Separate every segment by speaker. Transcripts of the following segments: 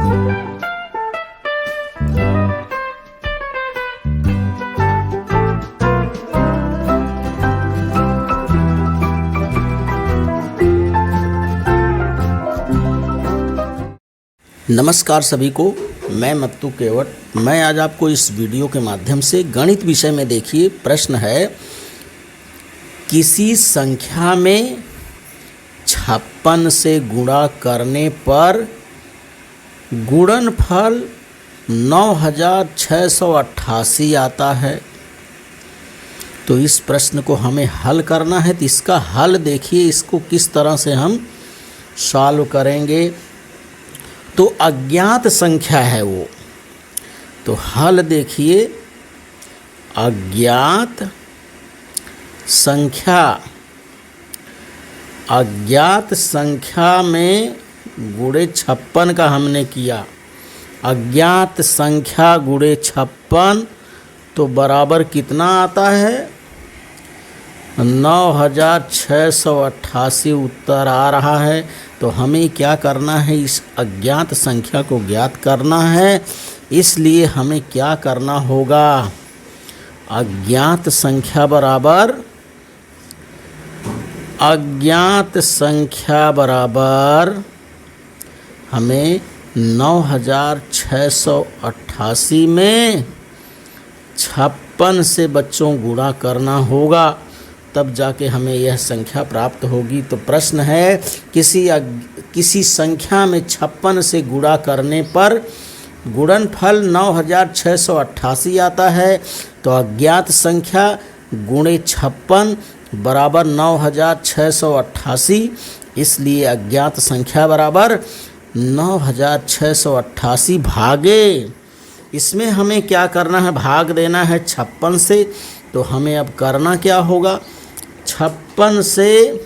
Speaker 1: नमस्कार सभी को, मैं मत्तू केवट। मैं आज आपको इस वीडियो के माध्यम से गणित विषय में देखिए प्रश्न है, किसी संख्या में 56 से गुणा करने पर गुणनफल 9688 आता है। तो इस प्रश्न को हमें हल करना है। तो इसका हल देखिए, इसको किस तरह से हम सॉल्व करेंगे। तो अज्ञात संख्या है वो, तो हल देखिए, अज्ञात संख्या में गुणे 56 का हमने किया। अज्ञात संख्या गुणे 56 तो बराबर कितना आता है? 9688 उत्तर आ रहा है। तो हमें क्या करना है? इस अज्ञात संख्या को ज्ञात करना है। इसलिए हमें क्या करना होगा? अज्ञात संख्या बराबर हमें 9688 में 56 से बच्चों गुणा करना होगा, तब जाके हमें यह संख्या प्राप्त होगी। तो प्रश्न है, किसी संख्या में 56 से गुणा करने पर गुणनफल 9688 आता है। तो अज्ञात संख्या गुणे 56 बराबर 9688। इसलिए अज्ञात संख्या बराबर 9688 भागे, इसमें हमें क्या करना है? भाग देना है 56 से। तो हमें अब करना क्या होगा? 56 से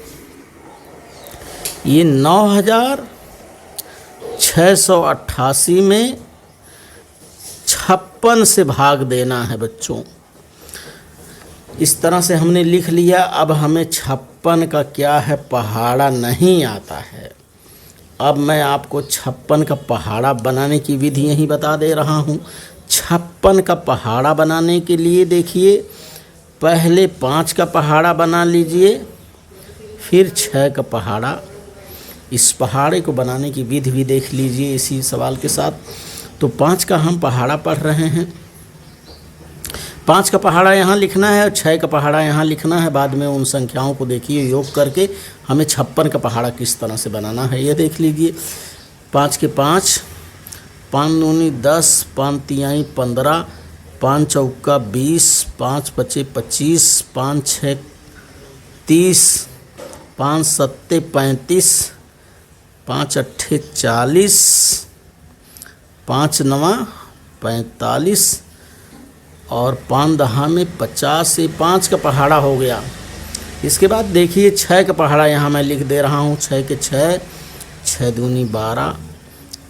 Speaker 1: ये 9688 में 56 से भाग देना है बच्चों। इस तरह से हमने लिख लिया। अब हमें 56 का क्या है? पहाड़ा नहीं आता है। अब मैं आपको 56 का पहाड़ा बनाने की विधि यहीं बता दे रहा हूँ। 56 का पहाड़ा बनाने के लिए देखिए, पहले 5 का पहाड़ा बना लीजिए, फिर 6 का पहाड़ा। इस पहाड़े को बनाने की विधि भी देख लीजिए इसी सवाल के साथ। तो 5 का हम पहाड़ा पढ़ रहे हैं। 5 का पहाड़ा यहाँ लिखना है और 6 का पहाड़ा यहाँ लिखना है। बाद में उन संख्याओं को देखिए, योग करके हमें 56 का पहाड़ा किस तरह से बनाना है ये देख लीजिए। 5 के 5, 5 दूनी 10, 5 तिहाई 15, 5 चौका 20, 5 पचे 25, 5 छः 30, 5 सत्ते 35, 5 अट्ठे 40, 5 नवा 45 और 5 दहा में 50। ये 5 का पहाड़ा हो गया। इसके बाद देखिए 6 का पहाड़ा यहाँ मैं लिख दे रहा हूँ। 6 के 6, 6 दूनी 12,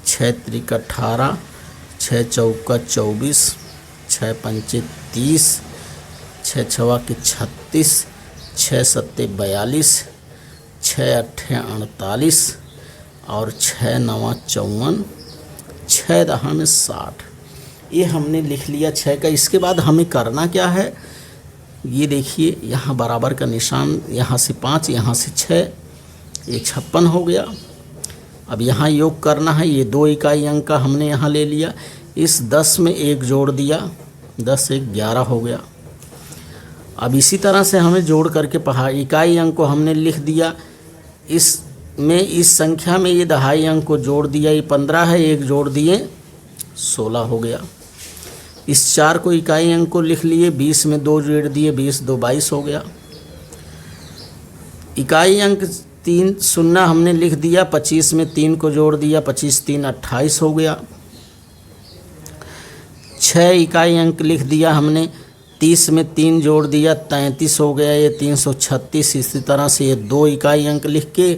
Speaker 1: 6 त्रिक 18, 6 चौका 24, 6 पंचे 30, 6 छवा के 36, 6 सत्ते 42, 6 अट्ठे 48 और 6 नवा 54, 6 दहा में 60। ये हमने लिख लिया 6 का। इसके बाद हमें करना क्या है? ये देखिए, यहाँ बराबर का निशान, यहाँ से 5, यहाँ से 6, ये 56 हो गया। अब यहाँ योग करना है। ये 2 इकाई अंक का हमने यहाँ ले लिया। इस 10 में 1 जोड़ दिया, 10 1 11 हो गया। अब इसी तरह से हमें जोड़ करके इकाई अंक को हमने लिख दिया। इस संख्या में ये दहाई अंक को जोड़ दिया, ये 15 है, 1 जोड़ दिए 16 हो गया। इस 4 को इकाई अंक को लिख लिए, 20 में 2 जोड़ दिए, 20 2 22 हो गया। इकाई अंक 3 शून्य हमने लिख दिया, 25 में 3 को जोड़ दिया, 25 3 28 हो गया। 6 इकाई अंक लिख दिया हमने, 30 में 3 जोड़ दिया, 33 हो गया, ये 336। इसी तरह से ये 2 इकाई अंक लिख के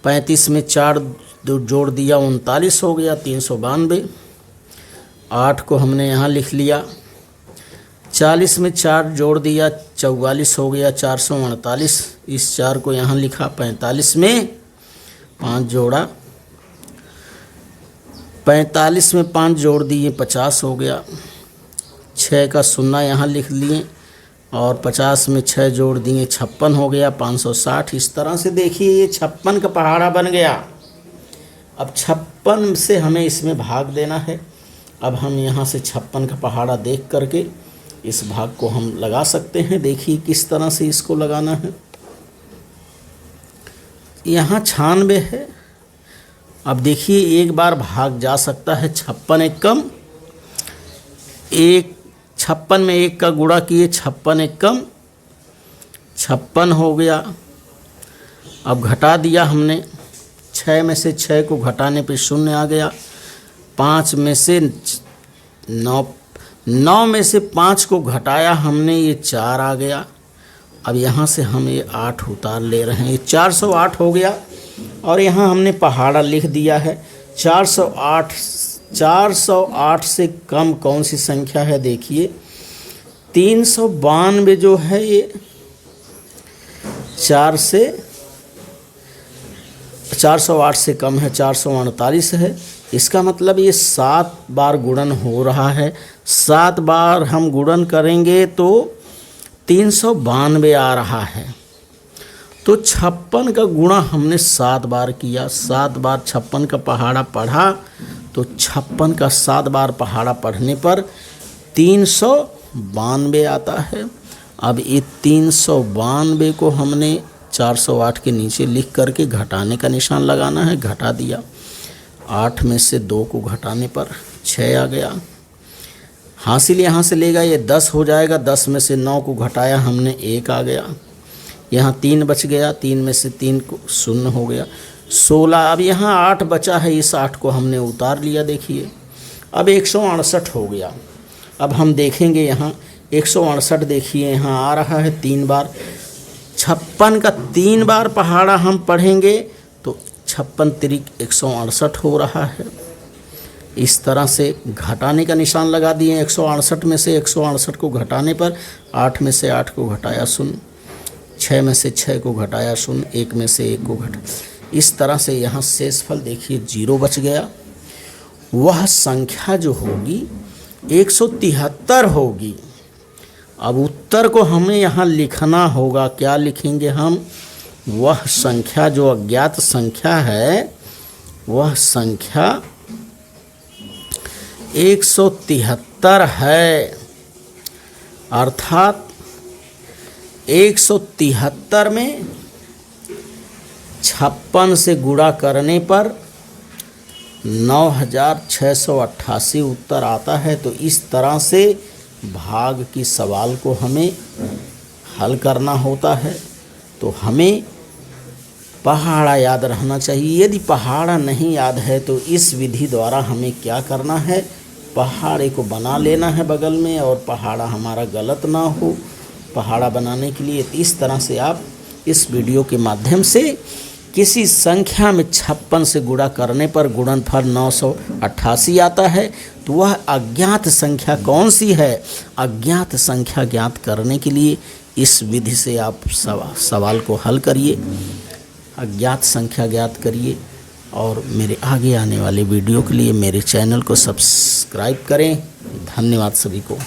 Speaker 1: 35 में 4 जोड़ दिया, 39 हो गया, 392। 8 को हमने यहाँ लिख लिया, 40 में 4 जोड़ दिया, 44 हो गया, 448। इस 4 को यहाँ लिखा, 45 में 5 जोड़ा, 45 में 5 जोड़ दिए 50 हो गया, 6 का 0 यहाँ लिख लिए और 50 में 6 जोड़ दिए 56 हो गया, 560। इस तरह से देखिए ये 56 का पहाड़ा बन गया। अब 56 से हमें इसमें भाग देना है। अब हम यहाँ से 56 का पहाड़ा देख करके इस भाग को हम लगा सकते हैं। देखिए किस तरह से इसको लगाना है। यहाँ 96 है। अब देखिए एक बार भाग जा सकता है, 56 एक कम, 56 में 1 का गुणा किए, 56 एक कम 56 हो गया। अब घटा दिया हमने, 6 में से 6 को घटाने पे 0 आ गया, 5 में से 9 में से 5 को घटाया हमने, ये 4 आ गया। अब यहाँ से हम ये 8 उतार ले रहे हैं, ये 408 हो गया। और यहाँ हमने पहाड़ा लिख दिया है। 408 से कम कौन सी संख्या है? देखिए 392 जो है ये 408 से कम है, 438 है। इसका मतलब ये 7 बार गुणन हो रहा है। 7 बार हम गुणन करेंगे तो 392 आ रहा है। तो 56 का गुणा हमने 7 बार किया, 7 बार 56 का पहाड़ा पढ़ा, तो 56 का 7 बार पहाड़ा पढ़ने पर 392 आता है। अब ये 392 को हमने 408 के नीचे लिख करके घटाने का निशान लगाना है। घटा दिया, 8 में से 2 को घटाने पर 6 आ गया। हासिल यहाँ से लेगा, ये 10 हो जाएगा। 10 में से 9 को घटाया हमने, 1 आ गया। यहाँ 3 बच गया, 3 में से 3 को 0 हो गया, 16। अब यहाँ 8 बचा है, इस 8 को हमने उतार लिया। देखिए अब 168 हो गया। अब हम देखेंगे यहाँ 168, देखिए यहाँ आ रहा है 3 बार। 56 का 3 बार पहाड़ा हम पढ़ेंगे तो 56 तिरिक 168 हो रहा है। इस तरह से घटाने का निशान लगा दिए। 168 में से 168 को घटाने पर 8 में से 8 को घटाया 0, 6 में से 6 को घटाया 0, 1 में से 1 को घटा। इस तरह से यहाँ शेषफल देखिए 0 बच गया। वह संख्या जो होगी 173 होगी। अब उत्तर को हमें यहाँ लिखना होगा। क्या लिखेंगे हम? वह संख्या जो अज्ञात संख्या है, वह संख्या 173 है। अर्थात 173 में 56 से गुणा करने पर 9688 उत्तर आता है। तो इस तरह से भाग की सवाल को हमें हल करना होता है। तो हमें पहाड़ा याद रहना चाहिए। यदि पहाड़ा नहीं याद है तो इस विधि द्वारा हमें क्या करना है? पहाड़े को बना लेना है बगल में, और पहाड़ा हमारा गलत ना हो। पहाड़ा बनाने के लिए इस तरह से आप इस वीडियो के माध्यम से किसी संख्या में 56 से गुणा करने पर गुणनफल 988 आता है, तो वह अज्ञात संख्या कौन सी है? अज्ञात संख्या ज्ञात करने के लिए इस विधि से आप सवाल को हल करिए, अज्ञात संख्या ज्ञात करिए। और मेरे आगे आने वाले वीडियो के लिए मेरे चैनल को सब्सक्राइब करें। धन्यवाद सभी को।